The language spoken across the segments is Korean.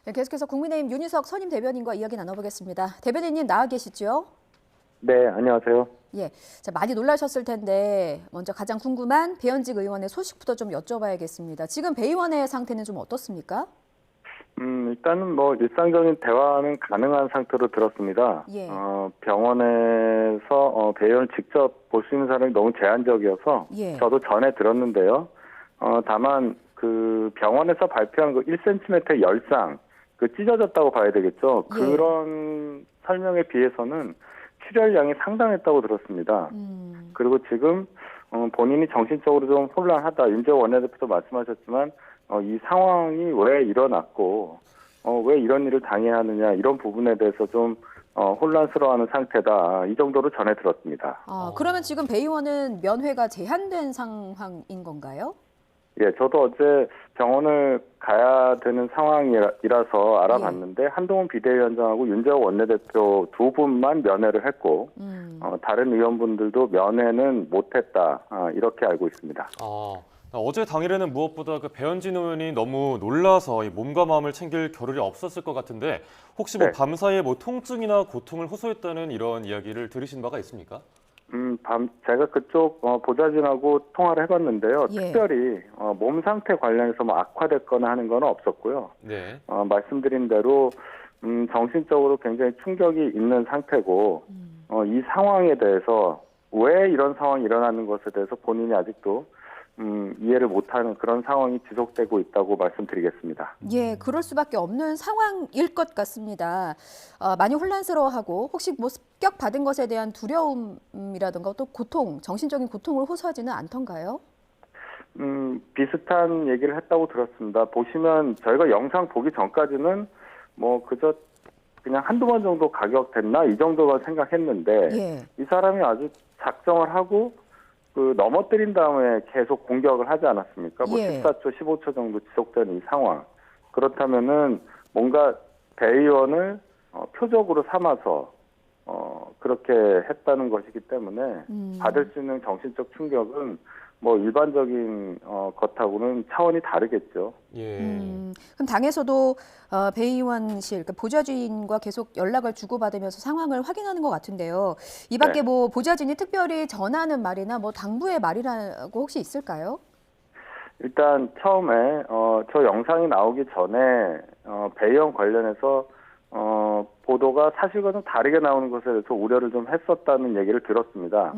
네, 계속해서 국민의힘 윤희석 선임 대변인과 이야기 나눠보겠습니다. 대변인님 나와 계시죠? 네, 안녕하세요. 예, 자, 많이 놀라셨을 텐데 먼저 가장 궁금한 배현직 의원의 소식부터 좀 여쭤봐야겠습니다. 지금 배 의원의 상태는 좀 어떻습니까? 일단은 뭐 일상적인 대화는 가능한 상태로 들었습니다. 예. 병원에서 배 의원을 직접 볼 수 있는 사람이 너무 제한적이어서 예. 저도 전에 들었는데요. 다만 그 병원에서 발표한 그 1cm 열상, 그 찢어졌다고 봐야 되겠죠. 예. 그런 설명에 비해서는 출혈량이 상당했다고 들었습니다. 그리고 지금 본인이 정신적으로 좀 혼란하다. 윤재호 원내대표도 말씀하셨지만 이 상황이 왜 일어났고 왜 이런 일을 당해야 하느냐 이런 부분에 대해서 좀 혼란스러워하는 상태다. 이 정도로 전해 들었습니다. 그러면 지금 배 의원은 면회가 제한된 상황인 건가요? 예, 저도 어제 병원을 가야 되는 상황이라서 알아봤는데 한동훈 비대위원장하고 윤재호 원내대표 두 분만 면회를 했고 다른 의원분들도 면회는 못했다. 이렇게 알고 있습니다. 어제 당일에는 무엇보다 그 배현진 의원이 너무 놀라서 이 몸과 마음을 챙길 겨를이 없었을 것 같은데 혹시 뭐 네. 밤사이에 뭐 통증이나 고통을 호소했다는 이런 이야기를 들으신 바가 있습니까? 제가 그쪽 보좌진하고 통화를 해봤는데요. 예. 특별히 몸 상태 관련해서 뭐 악화됐거나 하는 건 없었고요. 네. 말씀드린 대로 정신적으로 굉장히 충격이 있는 상태고 이 상황에 대해서 왜 이런 상황이 일어나는 것에 대해서 본인이 아직도 이해를 못하는 그런 상황이 지속되고 있다고 말씀드리겠습니다. 예, 그럴 수밖에 없는 상황일 것 같습니다. 많이 혼란스러워하고 혹시 뭐 습격받은 것에 대한 두려움이라든가 또 고통, 정신적인 고통을 호소하지는 않던가요? 비슷한 얘기를 했다고 들었습니다. 보시면 저희가 영상 보기 전까지는 뭐 그저 그냥 한두 번 정도 가격됐나 이 정도만 생각했는데 예. 이 사람이 아주 작정을 하고 그 넘어뜨린 다음에 계속 공격을 하지 않았습니까? 뭐 예. 14초, 15초 정도 지속된 이 상황. 그렇다면은 뭔가 배 의원을 표적으로 삼아서 그렇게 했다는 것이기 때문에 받을 수 있는 정신적 충격은 뭐 일반적인 것하고는 차원이 다르겠죠. 예. 그럼 당에서도 배 의원실, 그러니까 보좌진과 계속 연락을 주고받으면서 상황을 확인하는 것 같은데요. 이 밖에 네. 뭐 보좌진이 특별히 전하는 말이나 뭐 당부의 말이라고 혹시 있을까요? 일단 처음에 저 영상이 나오기 전에 배 의원 관련해서 보도가 사실과 좀 다르게 나오는 것에 대해서 우려를 좀 했었다는 얘기를 들었습니다.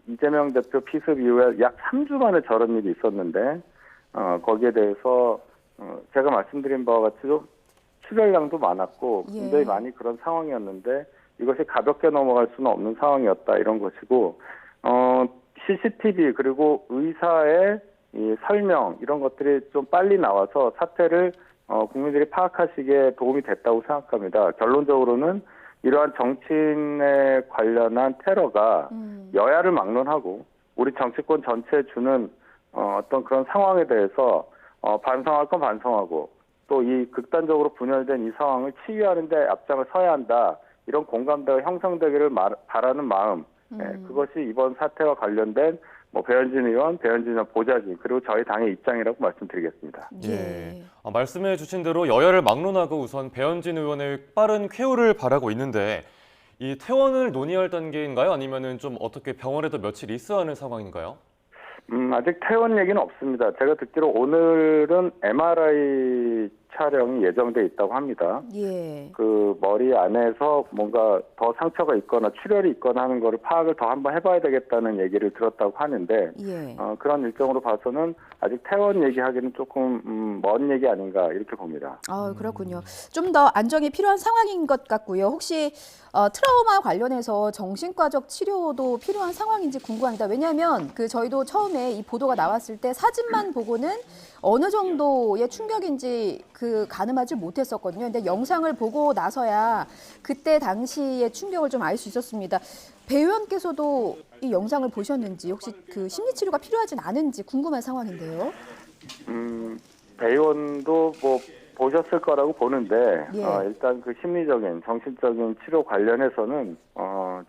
이재명 대표 피습 이후에 약 3주 만에 저런 일이 있었는데 거기에 대해서 제가 말씀드린 바와 같이 좀 출혈량도 많았고 예. 굉장히 많이 그런 상황이었는데 이것이 가볍게 넘어갈 수는 없는 상황이었다 이런 것이고 CCTV 그리고 의사의 이 설명 이런 것들이 좀 빨리 나와서 사태를 국민들이 파악하시기에 도움이 됐다고 생각합니다. 결론적으로는 이러한 정치인에 관련한 테러가 여야를 막론하고 우리 정치권 전체에 주는 어떤 그런 상황에 대해서 반성할 건 반성하고 또 이 극단적으로 분열된 이 상황을 치유하는 데 앞장을 서야 한다. 이런 공감대가 형성되기를 바라는 마음. 그것이 이번 사태와 관련된 뭐 배현진 의원, 배현진 의원 보좌진 그리고 저희 당의 입장이라고 말씀드리겠습니다. 예. 말씀해 주신 대로 여야를 막론하고 우선 배현진 의원의 빠른 쾌유를 바라고 있는데 이 퇴원을 논의할 단계인가요? 아니면은 좀 어떻게 병원에도 며칠 있어야 하는 상황인가요? 아직 퇴원 얘기는 없습니다. 제가 듣기로 오늘은 MRI 촬영이 예정돼 있다고 합니다. 예. 그 머리 안에서 뭔가 더 상처가 있거나 출혈이 있거나 하는 거를 파악을 더 한번 해봐야 되겠다는 얘기를 들었다고 하는데 예. 그런 일정으로 봐서는 아직 퇴원 얘기하기는 조금 먼 얘기 아닌가 이렇게 봅니다. 그렇군요. 좀 더 안정이 필요한 상황인 것 같고요. 혹시 트라우마 관련해서 정신과적 치료도 필요한 상황인지 궁금합니다. 왜냐하면 저희도 처음에 이 보도가 나왔을 때 사진만 보고는 어느 정도의 충격인지 가늠하지 못했었거든요. 근데 영상을 보고 나서야 그때 당시의 충격을 좀 알 수 있었습니다. 배 의원께서도 이 영상을 보셨는지 혹시 심리 치료가 필요하진 않은지 궁금한 상황인데요. 배 의원도 뭐 보셨을 거라고 보는데 예. 일단 그 심리적인 정신적인 치료 관련해서는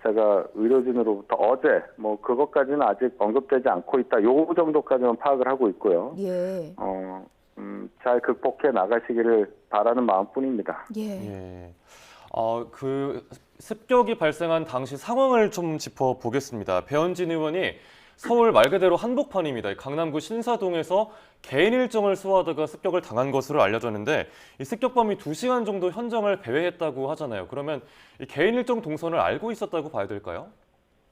제가 의료진으로부터 어제 뭐 그것까지는 아직 언급되지 않고 있다. 요 정도까지만 파악을 하고 있고요. 예. 잘 극복해 나가시기를 바라는 마음뿐입니다. 예. 예. 그 습격이 발생한 당시 상황을 좀 짚어보겠습니다. 배현진 의원이 서울 말 그대로 한복판입니다. 강남구 신사동에서 개인 일정을 소화하다가 습격을 당한 것으로 알려졌는데 이 습격범이 2시간 정도 현장을 배회했다고 하잖아요. 그러면 이 개인 일정 동선을 알고 있었다고 봐야 될까요?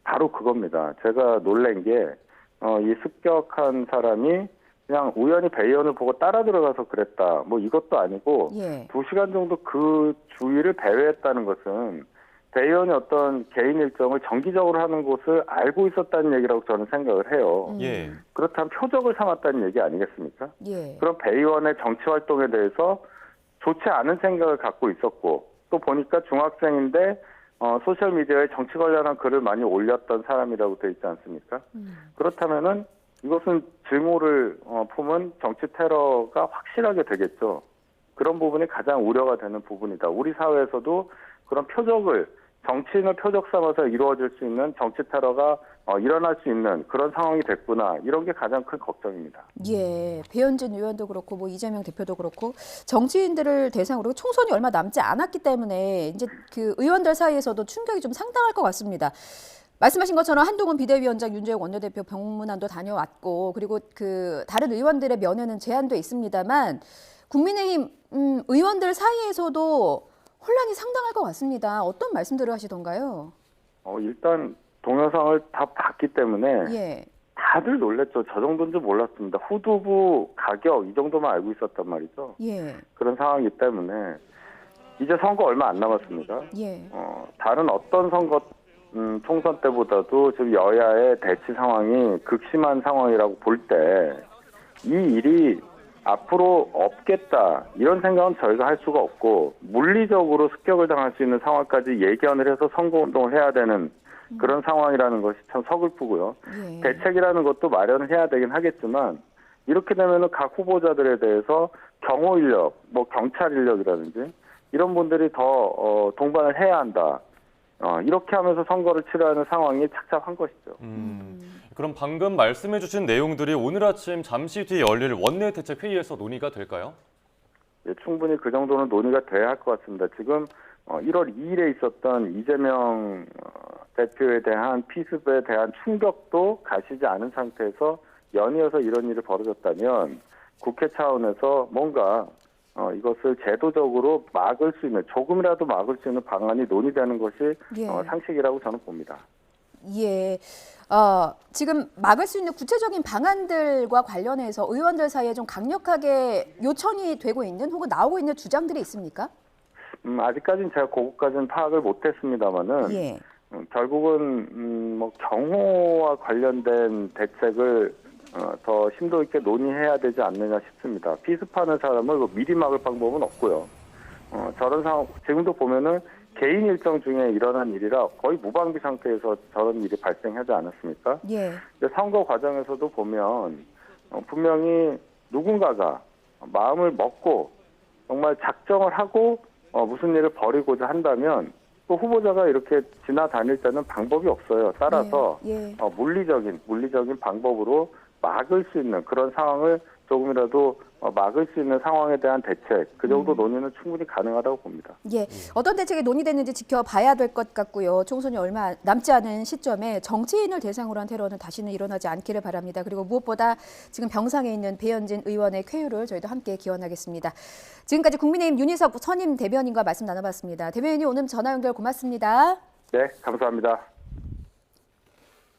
바로 그겁니다. 제가 놀란 게 이 습격한 사람이 그냥 우연히 배의원을 보고 따라 들어가서 그랬다. 뭐 이것도 아니고 예. 2시간 정도 그 주위를 배회했다는 것은 배의원이 어떤 개인 일정을 정기적으로 하는 곳을 알고 있었다는 얘기라고 저는 생각을 해요. 예. 그렇다면 표적을 삼았다는 얘기 아니겠습니까? 예. 그럼 배의원의 정치 활동에 대해서 좋지 않은 생각을 갖고 있었고 또 보니까 중학생인데 소셜미디어에 정치 관련한 글을 많이 올렸던 사람이라고 되어 있지 않습니까? 그렇다면은 이것은 증오를 품은 정치 테러가 확실하게 되겠죠. 그런 부분이 가장 우려가 되는 부분이다. 우리 사회에서도 그런 표적을 정치인을 표적 삼아서 이루어질 수 있는 정치 테러가 일어날 수 있는 그런 상황이 됐구나. 이런 게 가장 큰 걱정입니다. 예, 배현진 의원도 그렇고 뭐 이재명 대표도 그렇고 정치인들을 대상으로 총선이 얼마 남지 않았기 때문에 이제 그 의원들 사이에서도 충격이 좀 상당할 것 같습니다. 말씀하신 것처럼 한동훈 비대위원장, 윤재욱 원내대표 병문안도 다녀왔고 그리고 그 다른 의원들의 면회는 제한돼 있습니다만 국민의힘 의원들 사이에서도 혼란이 상당할 것 같습니다. 어떤 말씀들을 하시던가요? 일단 동영상을 다 봤기 때문에 예. 다들 놀랬죠. 저 정도인 줄 몰랐습니다. 후두부 가격 이 정도만 알고 있었단 말이죠. 예. 그런 상황이기 때문에 이제 선거 얼마 안 남았습니다. 예. 다른 어떤 선거 총선 때보다도 지금 여야의 대치 상황이 극심한 상황이라고 볼 때 이 일이 앞으로 없겠다 이런 생각은 저희가 할 수가 없고 물리적으로 습격을 당할 수 있는 상황까지 예견을 해서 선거운동을 해야 되는 그런 상황이라는 것이 참 서글프고요. 예. 대책이라는 것도 마련을 해야 되긴 하겠지만 이렇게 되면은 각 후보자들에 대해서 경호 인력, 뭐 경찰 인력이라든지 이런 분들이 더 동반을 해야 한다. 이렇게 하면서 선거를 치러야 하는 상황이 착잡한 것이죠. 그럼 방금 말씀해 주신 내용들이 오늘 아침 잠시 뒤에 열릴 원내대책회의에서 논의가 될까요? 예, 충분히 그 정도는 논의가 돼야 할 것 같습니다. 지금 1월 2일에 있었던 이재명 대표에 대한 피습에 대한 충격도 가시지 않은 상태에서 연이어서 이런 일이 벌어졌다면 국회 차원에서 뭔가 이것을 제도적으로 막을 수 있는 조금이라도 막을 수 있는 방안이 논의되는 것이 예. 상식이라고 저는 봅니다. 예. 지금 막을 수 있는 구체적인 방안들과 관련해서 의원들 사이에 좀 강력하게 요청이 되고 있는 혹은 나오고 있는 주장들이 있습니까? 아직까지는 제가 그것까지는 파악을 못했습니다만은 예. 결국은 뭐 경호와 관련된 대책을 더 심도 있게 논의해야 되지 않느냐 싶습니다. 피습하는 사람을 미리 막을 방법은 없고요. 저런 상황 지금도 보면은 개인 일정 중에 일어난 일이라 거의 무방비 상태에서 저런 일이 발생하지 않았습니까? 예. 근데 선거 과정에서도 보면 분명히 누군가가 마음을 먹고 정말 작정을 하고 무슨 일을 벌이고자 한다면 또 후보자가 이렇게 지나다닐 때는 방법이 없어요. 따라서 예. 물리적인 방법으로 막을 수 있는 그런 상황을 조금이라도 막을 수 있는 상황에 대한 대책 그 정도 논의는 충분히 가능하다고 봅니다. 예. 어떤 대책이 논의됐는지 지켜봐야 될 것 같고요. 총선이 얼마 남지 않은 시점에 정치인을 대상으로 한 테러는 다시는 일어나지 않기를 바랍니다. 그리고 무엇보다 지금 병상에 있는 배현진 의원의 쾌유를 저희도 함께 기원하겠습니다. 지금까지 국민의힘 윤희석 선임 대변인과 말씀 나눠봤습니다. 대변인님 오늘 전화 연결 고맙습니다. 네, 감사합니다.